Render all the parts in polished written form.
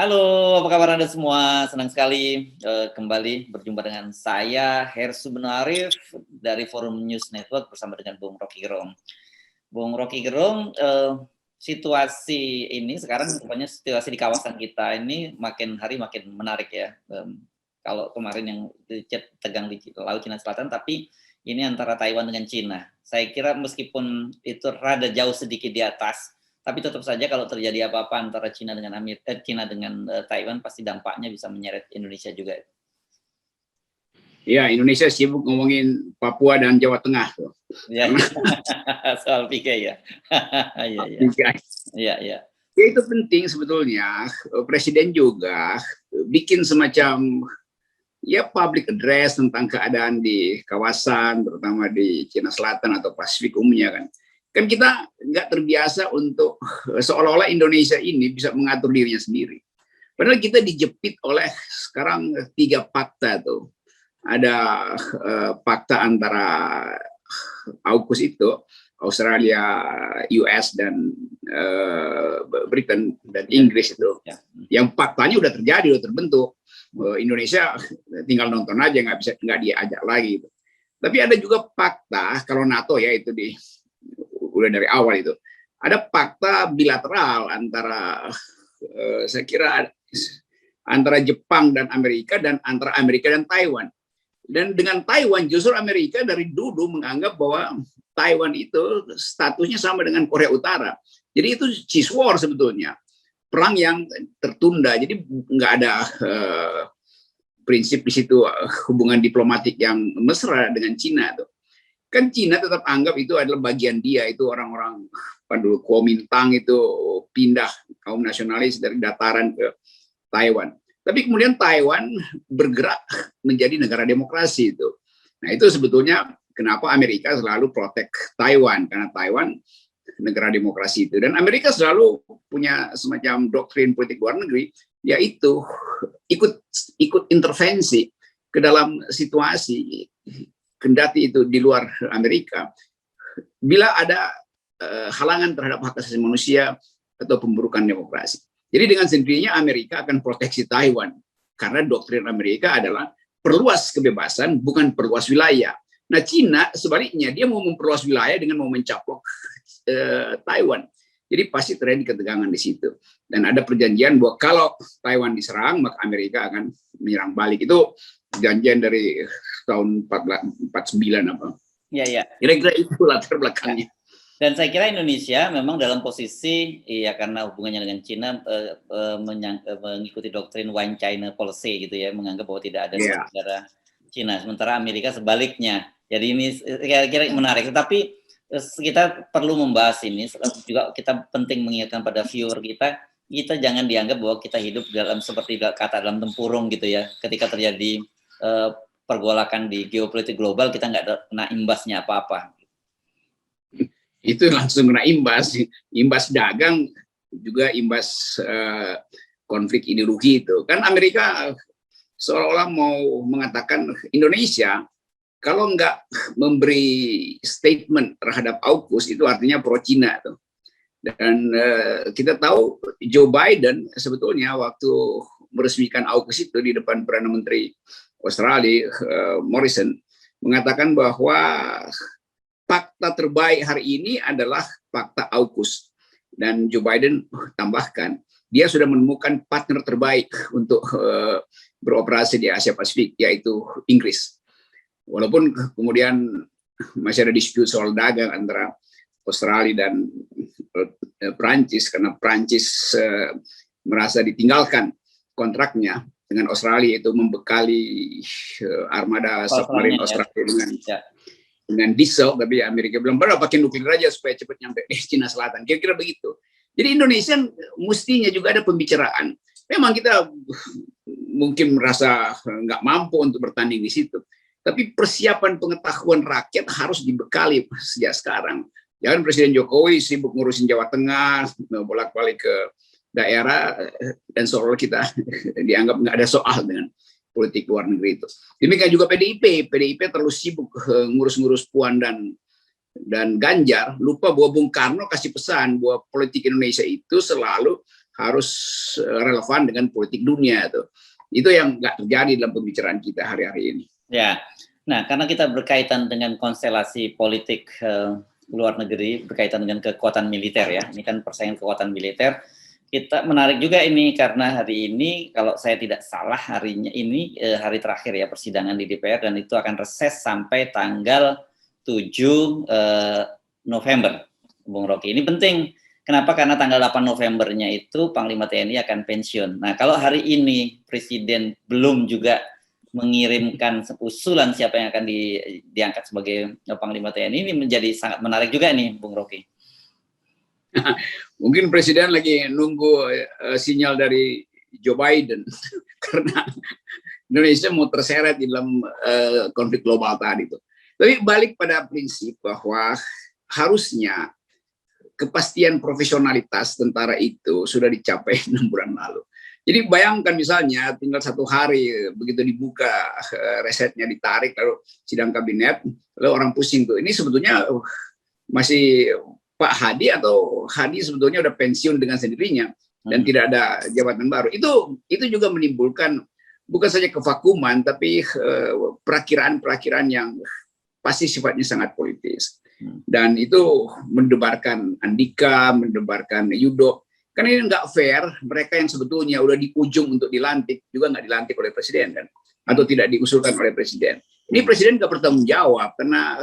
Halo, apa kabar Anda semua? Senang sekali kembali berjumpa dengan saya, Hersu Benarif, dari Forum News Network bersama dengan Bung Rocky Gerung. Bung Rocky Gerung, situasi ini sekarang rupanya situasi di kawasan kita ini makin hari makin menarik ya. Kalau kemarin yang tegang di Laut Cina Selatan, tapi ini antara Taiwan dengan Cina. Saya kira meskipun itu rada jauh sedikit di atas, tapi tetap saja kalau terjadi apa-apa antara Cina dengan Taiwan, pasti dampaknya bisa menyeret Indonesia juga. Ya, Indonesia sibuk ngomongin Papua dan Jawa Tengah tuh. Ya, soal PK ya. Iya. Ya, itu penting sebetulnya. Presiden juga bikin semacam public address tentang keadaan di kawasan, terutama di Cina Selatan atau Pasifik umumnya kan. Kan kita nggak terbiasa untuk seolah-olah Indonesia ini bisa mengatur dirinya sendiri. Padahal kita dijepit oleh sekarang 3 fakta tuh. Ada fakta antara AUKUS itu, Australia, US, dan Britain, dan Inggris itu. Yang faktanya udah terjadi, udah terbentuk. Indonesia tinggal nonton aja, nggak diajak lagi. Tapi ada juga fakta, kalau NATO ya itu udah dari awal itu. Ada fakta bilateral antara saya kira antara Jepang dan Amerika, dan antara Amerika dan Taiwan. Dan dengan Taiwan justru Amerika dari dulu menganggap bahwa Taiwan itu statusnya sama dengan Korea Utara. Jadi itu cheese war sebetulnya, perang yang tertunda. Jadi nggak ada prinsip di situ hubungan diplomatik yang mesra dengan Cina tuh. Kan Cina tetap anggap itu adalah bagian dia, itu orang-orang dulu Kuomintang itu pindah kaum nasionalis dari dataran ke Taiwan. Tapi kemudian Taiwan bergerak menjadi negara demokrasi itu. Nah itu sebetulnya kenapa Amerika selalu protect Taiwan, karena Taiwan negara demokrasi itu. Dan Amerika selalu punya semacam doktrin politik luar negeri, yaitu ikut intervensi ke dalam situasi kendati itu di luar Amerika, bila ada halangan terhadap hak asasi manusia atau pemburukan demokrasi. Jadi dengan sendirinya Amerika akan proteksi Taiwan, karena doktrin Amerika adalah perluas kebebasan, bukan perluas wilayah. Nah Cina sebaliknya, dia mau memperluas wilayah dengan mau mencaplok Taiwan. Jadi pasti terjadi ketegangan di situ. Dan ada perjanjian bahwa kalau Taiwan diserang, maka Amerika akan menyerang balik. Itu perjanjian dari tahun 49 apa. Iya. Kira-kira itu latar belakangnya. Dan saya kira Indonesia memang dalam posisi, ya karena hubungannya dengan Cina, mengikuti doktrin One China Policy gitu ya, menganggap bahwa tidak ada dua negara Cina. Sementara Amerika sebaliknya. Jadi ini kira-kira menarik. Tetapi kita perlu membahas ini, juga kita penting mengingatkan pada viewer kita jangan dianggap bahwa kita hidup dalam seperti kata dalam tempurung gitu ya. Ketika terjadi pergolakan di geopolitik global, kita nggak kena imbasnya apa-apa. Itu langsung kena imbas dagang, juga imbas konflik ideologi itu. Kan Amerika seolah-olah mau mengatakan Indonesia kalau nggak memberi statement terhadap AUKUS itu artinya pro-Cina tuh. Dan kita tahu Joe Biden sebetulnya waktu meresmikan AUKUS itu di depan Perdana Menteri Australia Morrison mengatakan bahwa fakta terbaik hari ini adalah fakta AUKUS. Dan Joe Biden tambahkan dia sudah menemukan partner terbaik untuk beroperasi di Asia Pasifik, yaitu Inggris. Walaupun kemudian masih ada dispute soal dagang antara Australia dan Prancis, karena Prancis merasa ditinggalkan kontraknya dengan Australia, itu membekali armada submarine Australia dengan diesel, tapi Amerika belum pernah pakai nuklir aja supaya cepat nyampe di Cina Selatan. Kira-kira begitu. Jadi Indonesia mestinya juga ada pembicaraan. Memang kita mungkin merasa nggak mampu untuk bertanding di situ. Tapi persiapan pengetahuan rakyat harus dibekali sejak sekarang. Jangan Presiden Jokowi sibuk ngurusin Jawa Tengah, bolak-balik ke daerah, dan seolah kita dianggap nggak ada soal dengan politik luar negeri itu. Demikian juga PDIP terlalu sibuk ngurus-ngurus Puan dan Ganjar, lupa bahwa Bung Karno kasih pesan bahwa politik Indonesia itu selalu harus relevan dengan politik dunia tuh. Itu yang nggak terjadi dalam pembicaraan kita hari-hari ini. Ya, nah karena kita berkaitan dengan konstelasi politik luar negeri, berkaitan dengan kekuatan militer ya, ini kan persaingan kekuatan militer, kita menarik juga ini karena hari ini kalau saya tidak salah harinya ini hari terakhir ya persidangan di DPR dan itu akan reses sampai tanggal 7 November, Bung Rocky. Ini penting. Kenapa? Karena tanggal 8 Novembernya itu Panglima TNI akan pensiun. Nah, kalau hari ini Presiden belum juga mengirimkan usulan siapa yang akan diangkat sebagai Panglima TNI, ini menjadi sangat menarik juga nih, Bung Rocky. Mungkin Presiden lagi nunggu sinyal dari Joe Biden karena Indonesia mau terseret di dalam konflik global tadi itu. Tapi balik pada prinsip bahwa harusnya kepastian profesionalitas tentara itu sudah dicapai 6 bulan lalu. Jadi bayangkan misalnya tinggal 1 hari begitu dibuka resetnya ditarik lalu sidang kabinet, lalu orang pusing tuh. Ini sebetulnya masih Pak Hadi atau Hadi sebetulnya udah pensiun dengan sendirinya dan tidak ada jabatan baru. Itu juga menimbulkan bukan saja kevakuman tapi perakiraan-perakiraan yang pasti sifatnya sangat politis. Dan itu mendebarkan Andika, mendebarkan Yudo. Kan ini nggak fair, mereka yang sebetulnya udah di ujung untuk dilantik, juga nggak dilantik oleh Presiden, kan? Atau tidak diusulkan oleh Presiden. Ini Presiden nggak bertanggung jawab, karena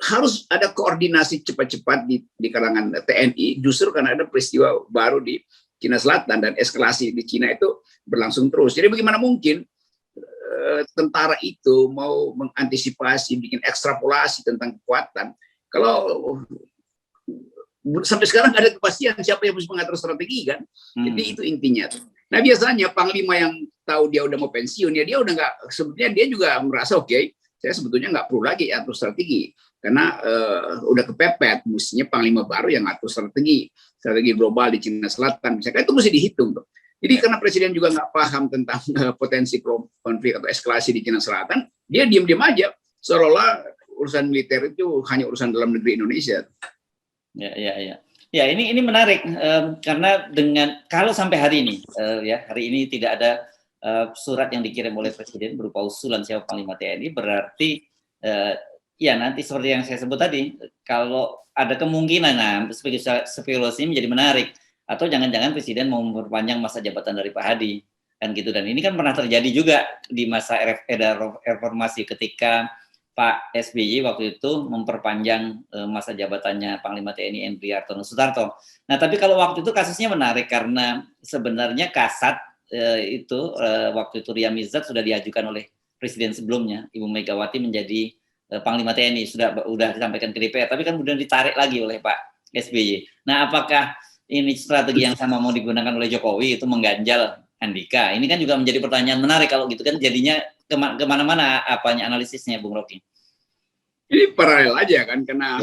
harus ada koordinasi cepat-cepat di kalangan TNI, justru karena ada peristiwa baru di Cina Selatan, dan eskalasi di Cina itu berlangsung terus. Jadi bagaimana mungkin tentara itu mau mengantisipasi, bikin ekstrapolasi tentang kekuatan, kalau sampai sekarang nggak ada kepastian siapa yang harus mengatur strategi, kan? Jadi itu intinya. Nah biasanya Panglima yang tahu dia udah mau pensiun, ya dia udah nggak, sebetulnya dia juga merasa oke, saya sebetulnya nggak perlu lagi atur strategi, karena udah kepepet, mestinya Panglima baru yang ngatur strategi global di Cina Selatan, misalkan itu mesti dihitung tuh. Jadi karena Presiden juga nggak paham tentang potensi konflik atau eskalasi di Cina Selatan, dia diam-diam aja, seolah-olah urusan militer itu hanya urusan dalam negeri Indonesia. Ya, ini menarik karena dengan kalau sampai hari ini, hari ini tidak ada surat yang dikirim oleh Presiden berupa usulan siapa Panglima TNI, berarti ya nanti seperti yang saya sebut tadi, kalau ada kemungkinan, nah spekulasi menjadi menarik. Atau jangan-jangan Presiden mau memperpanjang masa jabatan dari Pak Hadi, kan gitu. Dan ini kan pernah terjadi juga di masa era reformasi ketika Pak SBY waktu itu memperpanjang masa jabatannya Panglima TNI Henry Hartono Sutarto. Nah, tapi kalau waktu itu kasusnya menarik karena sebenarnya Kasat waktu itu Ria Mizat sudah diajukan oleh Presiden sebelumnya, Ibu Megawati menjadi Panglima TNI, sudah disampaikan ke DPR, tapi kan kemudian ditarik lagi oleh Pak SBY. Nah, apakah ini strategi yang sama mau digunakan oleh Jokowi, itu mengganjal Andika? Ini kan juga menjadi pertanyaan menarik kalau gitu kan, jadinya kemana-mana apanya analisisnya, Bung Rocky? Ini paralel aja kan, karena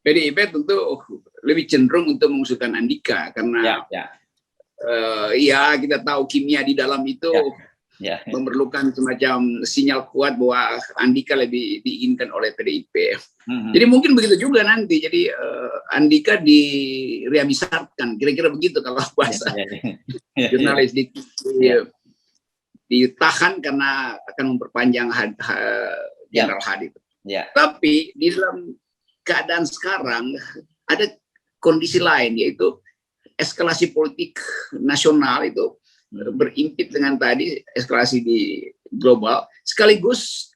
PDIP tentu lebih cenderung untuk mengusulkan Andika karena kita tahu kimia di dalam itu memerlukan semacam sinyal kuat bahwa Andika lebih diinginkan oleh PDIP. Jadi mungkin begitu juga nanti. Jadi Andika direamisarkan, kira-kira begitu kalau bahasa jurnalis, ditahan karena akan memperpanjang Jenderal Hadi. Tapi di dalam keadaan sekarang ada kondisi lain, yaitu eskalasi politik nasional itu berimpit dengan tadi eskalasi di global, sekaligus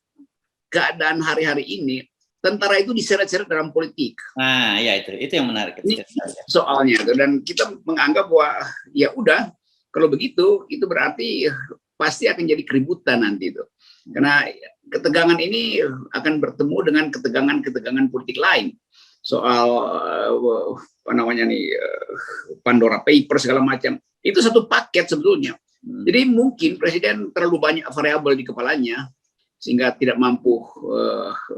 keadaan hari-hari ini tentara itu diseret-seret dalam politik. Nah, ya itu yang menarik. Ini soalnya, dan kita menganggap bahwa ya udah kalau begitu itu berarti pasti akan jadi keributan nanti itu, karena ketegangan ini akan bertemu dengan ketegangan politik lain soal apa namanya nih Pandora Papers segala macam. Itu satu paket sebetulnya. Jadi mungkin Presiden terlalu banyak variabel di kepalanya sehingga tidak mampu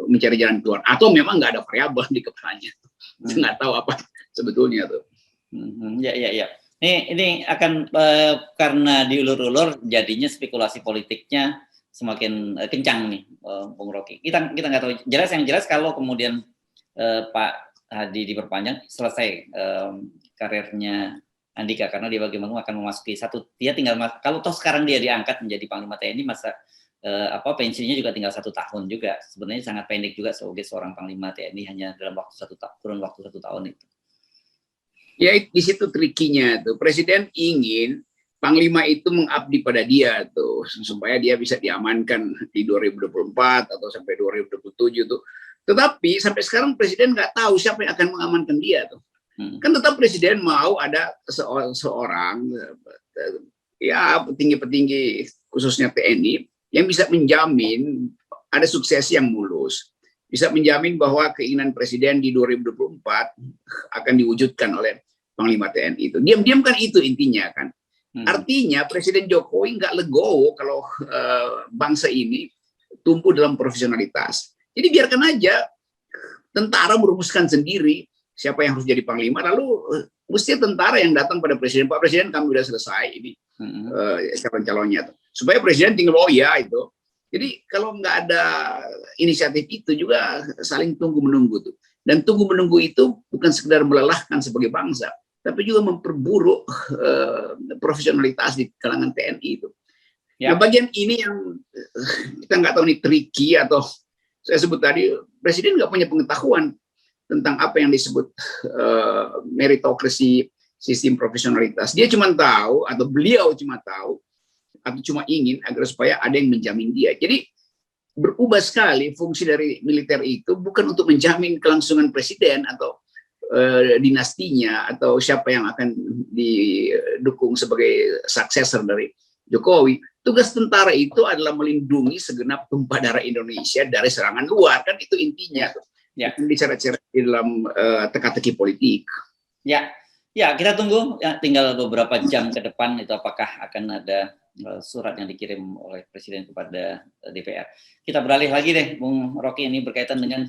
mencari jalan keluar, atau memang nggak ada variabel di kepalanya, nggak tahu apa sebetulnya tuh. Ya. Ini akan karena diulur-ulur jadinya spekulasi politiknya semakin kencang nih, Bung Rocky. Kita nggak tahu yang jelas kalau kemudian Pak Hadi diperpanjang, selesai karirnya Andika, karena dia bagaimana akan memasuki dia tinggal kalau toh sekarang dia diangkat menjadi Panglima TNI, masa pensiunnya juga tinggal 1 tahun juga. Sebenarnya sangat pendek juga sebagai seorang Panglima TNI hanya dalam kurun waktu 1 tahun itu. Ya, di situ trikinya tuh. Presiden ingin Panglima itu mengabdi pada dia tuh, supaya dia bisa diamankan di 2024 atau sampai 2027 tuh. Tetapi sampai sekarang Presiden nggak tahu siapa yang akan mengamankan dia tuh. Kan tetap Presiden mau ada seorang ya petinggi-petinggi khususnya TNI yang bisa menjamin ada suksesi yang mulus, bisa menjamin bahwa keinginan Presiden di 2024 akan diwujudkan oleh Panglima TNI itu. Diam-diam kan itu intinya kan. Artinya Presiden Jokowi nggak legowo kalau bangsa ini tumbuh dalam profesionalitas. Jadi biarkan aja tentara merumuskan sendiri siapa yang harus jadi Panglima, lalu mesti tentara yang datang pada Presiden, Pak Presiden kami sudah selesai ini calon-calonnya, supaya Presiden tinggal oh ya itu. Jadi kalau nggak ada inisiatif itu juga saling tunggu menunggu tuh, dan tunggu menunggu itu bukan sekedar melelahkan sebagai bangsa, tapi juga memperburuk profesionalitas di kalangan TNI itu. Ya. Nah, bagian ini yang kita nggak tahu nih tricky, atau saya sebut tadi Presiden nggak punya pengetahuan tentang apa yang disebut meritokrasi, sistem profesionalitas. Dia cuma tahu, atau beliau cuma tahu, atau cuma ingin agar supaya ada yang menjamin dia. Jadi berubah sekali fungsi dari militer itu, bukan untuk menjamin kelangsungan presiden atau dinastinya, atau siapa yang akan didukung sebagai successor dari Jokowi. Tugas tentara itu adalah melindungi segenap tumpah darah Indonesia dari serangan luar, kan itu intinya. Ya, bicara-bicara di dalam teka-teki politik. Ya, kita tunggu. Ya, tinggal beberapa jam ke depan itu apakah akan ada surat yang dikirim oleh Presiden kepada DPR. Kita beralih lagi deh, Bung Rocky, ini berkaitan dengan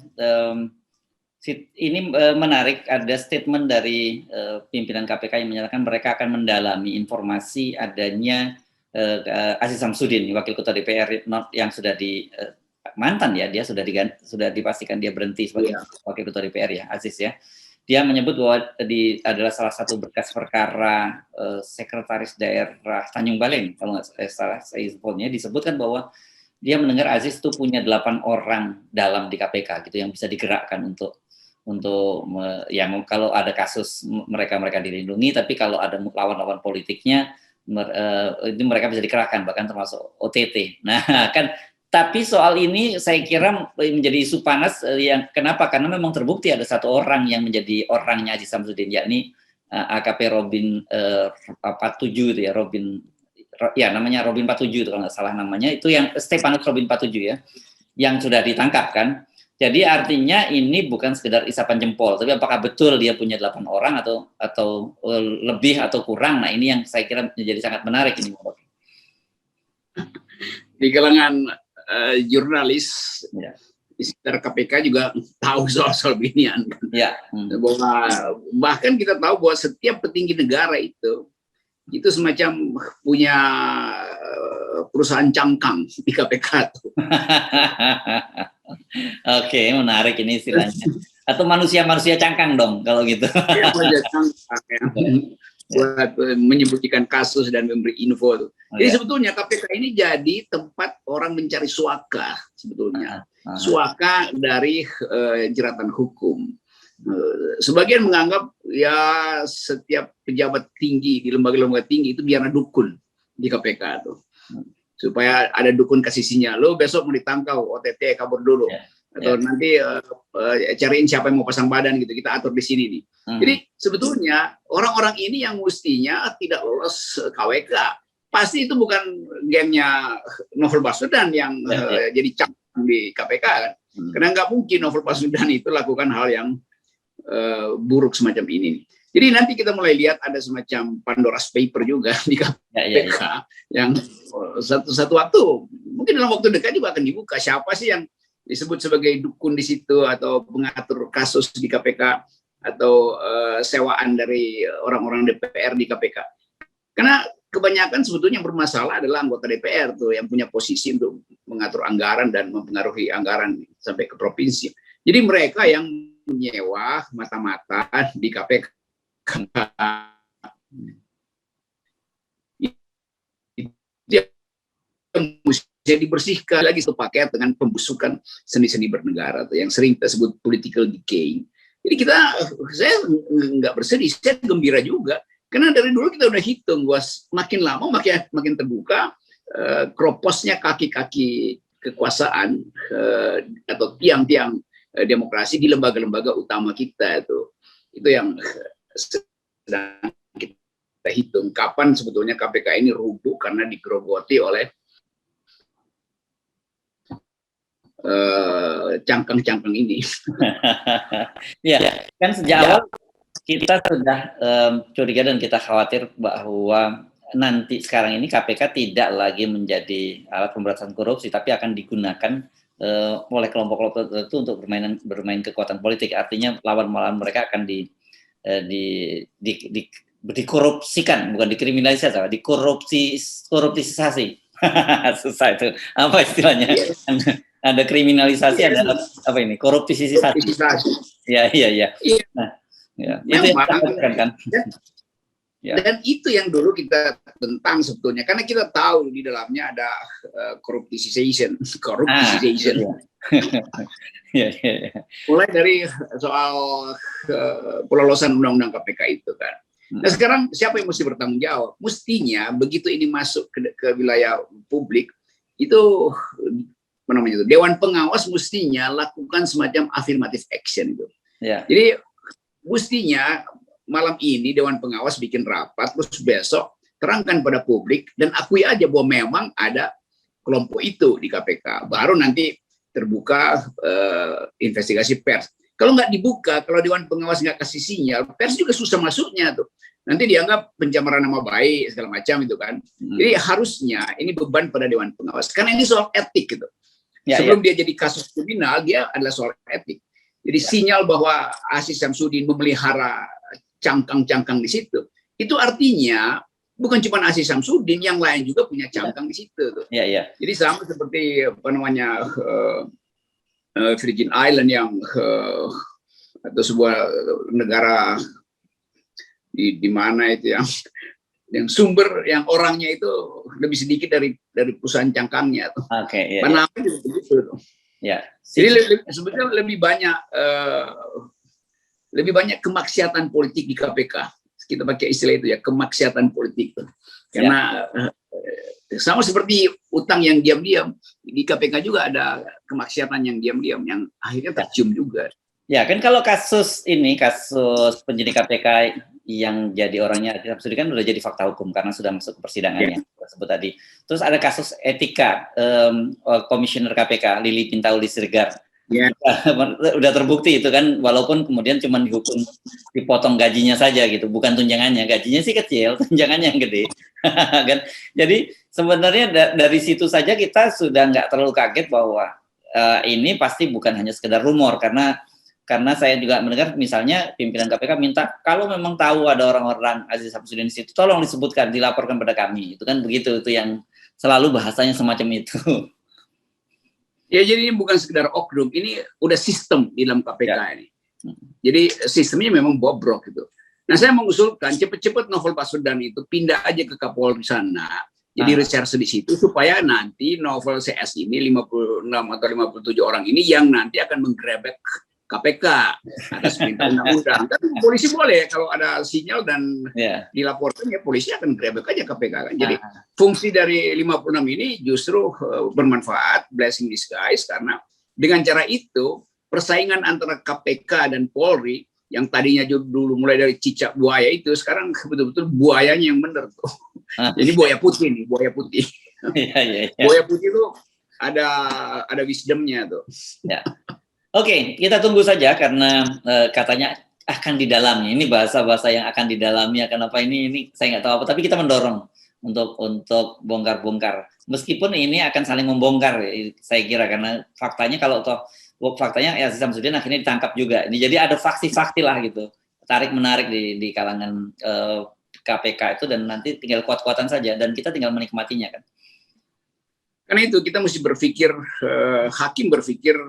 ini menarik, ada statement dari pimpinan KPK yang menyatakan mereka akan mendalami informasi adanya Aziz Samsudin, Wakil Ketua DPR yang sudah mantan ya, dia sudah dipastikan dia berhenti sebagai Wakil Ketua DPR ya, Aziz ya. Dia menyebut bahwa adalah salah satu berkas perkara Sekretaris Daerah Tanjung Baleng, kalau nggak salah saya infonya, disebutkan bahwa dia mendengar Aziz itu punya 8 orang dalam di KPK gitu yang bisa digerakkan untuk ya kalau ada kasus mereka dilindungi, tapi kalau ada lawan-lawan politiknya itu mereka bisa dikerahkan, bahkan termasuk OTT. Nah kan, tapi soal ini saya kira menjadi isu panas yang kenapa? Karena memang terbukti ada 1 orang yang menjadi orangnya Aziz Samsudin, yakni AKP Robin 47 itu ya, namanya Robin 47 itu kalau nggak salah namanya, itu yang Stepanus Robin 47 ya, yang sudah ditangkap kan. Jadi artinya ini bukan sekedar isapan jempol, tapi apakah betul dia punya 8 orang atau lebih atau kurang? Nah ini yang saya kira menjadi sangat menarik ini. Di kalangan jurnalis ya, di sekitar KPK juga tahu soal beginian. Ya. Bahkan kita tahu bahwa setiap petinggi negara itu semacam punya perusahaan cangkang di KPK. Oke, menarik ini istilahnya. Atau manusia cangkang dong kalau gitu. Ya, manusia cangkang ya. Buat menyembunyikan kasus dan memberi info. Jadi sebetulnya KPK ini jadi tempat orang mencari suaka sebetulnya. Suaka dari jeratan hukum. Sebagian menganggap ya setiap pejabat tinggi di lembaga-lembaga tinggi itu biarlah dukun di KPK tuh. Supaya ada dukun kasih sinyal, lo besok mau ditangkap, OTT kabur dulu, atau nanti cariin siapa yang mau pasang badan gitu, kita atur di sini nih. Jadi sebetulnya orang-orang ini yang mestinya tidak lolos KWK, pasti itu bukan gengnya Novel Baswedan yang jadi cangkang di KPK kan, karena nggak mungkin Novel Baswedan itu lakukan hal yang buruk semacam ini. Jadi nanti kita mulai lihat ada semacam Pandora's Paper juga di KPK yang satu waktu, mungkin dalam waktu dekat juga akan dibuka siapa sih yang disebut sebagai dukun di situ, atau pengatur kasus di KPK, atau sewaan dari orang-orang DPR di KPK. Karena kebanyakan sebetulnya yang bermasalah adalah anggota DPR tuh yang punya posisi untuk mengatur anggaran dan mempengaruhi anggaran sampai ke provinsi. Jadi mereka yang menyewa mata-mata di KPK Itu yang mesti dibersihkan lagi itu paket dengan pembusukan seni-seni bernegara yang sering kita sebut political decay. Jadi saya nggak bersedih, saya gembira juga karena dari dulu kita udah hitung makin lama makin terbuka kroposnya kaki-kaki kekuasaan atau tiang-tiang demokrasi di lembaga-lembaga utama kita itu yang sedang kita hitung kapan sebetulnya KPK ini rubuh karena digerogoti oleh cangkang-cangkang ini. Ya, kan sejak awal kita sudah curiga dan kita khawatir bahwa nanti sekarang ini KPK tidak lagi menjadi alat pemberantasan korupsi, tapi akan digunakan oleh kelompok-kelompok tertentu untuk bermain kekuatan politik. Artinya lawan-lawan mereka akan dikorupsikan, bukan dikriminalisasi, dikoruptisasi. Susah itu. Apa istilahnya? Ada kriminalisasi, ada apa ini? Koruptisasi. Ya. Nah, ya. Itu yang kan. Ya. Dan itu yang dulu kita tentang sebetulnya, karena kita tahu di dalamnya ada corruptisation. Ya. Mulai dari soal pelolosan undang-undang KPK itu kan. Nah sekarang siapa yang mesti bertanggung jawab? Mestinya begitu ini masuk ke wilayah publik itu Dewan Pengawas mestinya lakukan semacam affirmative action itu. Ya. Jadi mestinya malam ini Dewan Pengawas bikin rapat, terus besok terangkan pada publik dan akui aja bahwa memang ada kelompok itu di KPK. Baru nanti terbuka investigasi pers. Kalau nggak dibuka, kalau Dewan Pengawas nggak kasih sinyal, pers juga susah masuknya tuh. Nanti dianggap pencemaran nama baik segala macam itu kan. Jadi harusnya ini beban pada Dewan Pengawas karena ini soal etik gitu. Sebelum dia jadi kasus kriminal, dia adalah soal etik. Jadi sinyal bahwa Aziz Syamsuddin memelihara cangkang-cangkang di situ, itu artinya bukan cuma Aziz Syamsuddin, yang lain juga punya cangkang di situ. Jadi sama seperti Virgin Island yang atau sebuah negara di mana itu yang sumber yang orangnya itu lebih sedikit dari perusahaan cangkangnya tuh. Panama juga begitu tuh. Jadi sebetulnya lebih banyak kemaksiatan politik di KPK. Kita pakai istilah itu ya, kemaksiatan politik tuh. Karena sama seperti utang yang diam-diam di KPK juga ada kemaksiatan yang diam-diam yang akhirnya tercium juga. Ya kan kalau kasus penyidik KPK yang jadi orangnya Syamsuddin kan udah jadi fakta hukum karena sudah masuk ke persidangan yang tersebut tadi. Terus ada kasus etika komisioner KPK Lili Pintauli Siregar. Udah terbukti itu kan, walaupun kemudian cuma dihukum dipotong gajinya saja gitu, bukan tunjangannya. Gajinya sih kecil, tunjangannya yang gede. Kan? Jadi sebenarnya dari situ saja kita sudah nggak terlalu kaget bahwa ini pasti bukan hanya sekedar rumor, karena saya juga mendengar misalnya pimpinan KPK minta kalau memang tahu ada orang-orang Aziz Syamsuddin di situ, tolong disebutkan, dilaporkan pada kami. Itu kan begitu, itu yang selalu bahasanya semacam itu. Ya jadi ini bukan sekedar oknum, ini udah sistem di dalam KPK ini. Jadi sistemnya memang bobrok gitu. Nah saya mengusulkan cepet-cepet novel Baswedan itu pindah aja ke Kapolri sana. Jadi reserse di situ supaya nanti novel CS ini 56 atau 57 orang ini yang nanti akan menggerebek KPK atas perintah undang-undang. Tapi polisi boleh kalau ada sinyal dan dilaporkan ya polisi akan grebek aja KPK kan. Jadi fungsi dari 56 ini justru bermanfaat, blessing disguise, karena dengan cara itu persaingan antara KPK dan Polri yang tadinya dulu mulai dari cicak buaya itu sekarang betul-betul buayanya yang benar tuh. Jadi buaya putih nih, buaya putih. Buaya putih itu ada wisdomnya tuh. Oke, kita tunggu saja karena katanya akan didalami. Ini bahasa-bahasa yang akan didalami, akan apa ini saya nggak tahu apa. Tapi kita mendorong untuk bongkar-bongkar. Meskipun ini akan saling membongkar, saya kira karena faktanya kalau faktanya Aziz Syamsuddin akhirnya ditangkap juga. Ini jadi ada faksi-faksi lah gitu, tarik menarik di kalangan KPK itu dan nanti tinggal kuat-kuatan saja dan kita tinggal menikmatinya kan. Karena itu kita mesti berpikir, hakim berpikir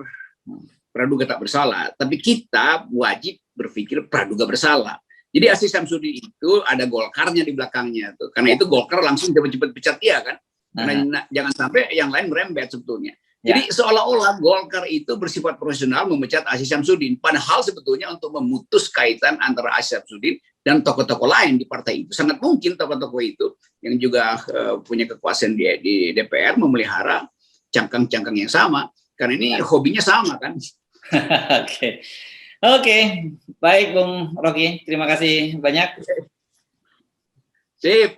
praduga tak bersalah, tapi kita wajib berpikir praduga bersalah. Jadi Aziz Syamsuddin itu ada Golkarnya di belakangnya tuh. Karena itu Golkar langsung cepat-cepat pecat dia kan. Karena jangan sampai yang lain merembet sebetulnya. Jadi seolah-olah Golkar itu bersifat profesional memecat Aziz Syamsuddin. Padahal sebetulnya untuk memutus kaitan antara Aziz Syamsuddin dan tokoh-tokoh lain di partai itu. Sangat mungkin tokoh-tokoh itu yang juga punya kekuasaan di DPR memelihara cangkang-cangkang yang sama. Karena ini hobinya sama kan. Oke. Baik Bung Rocky, terima kasih banyak. Sip.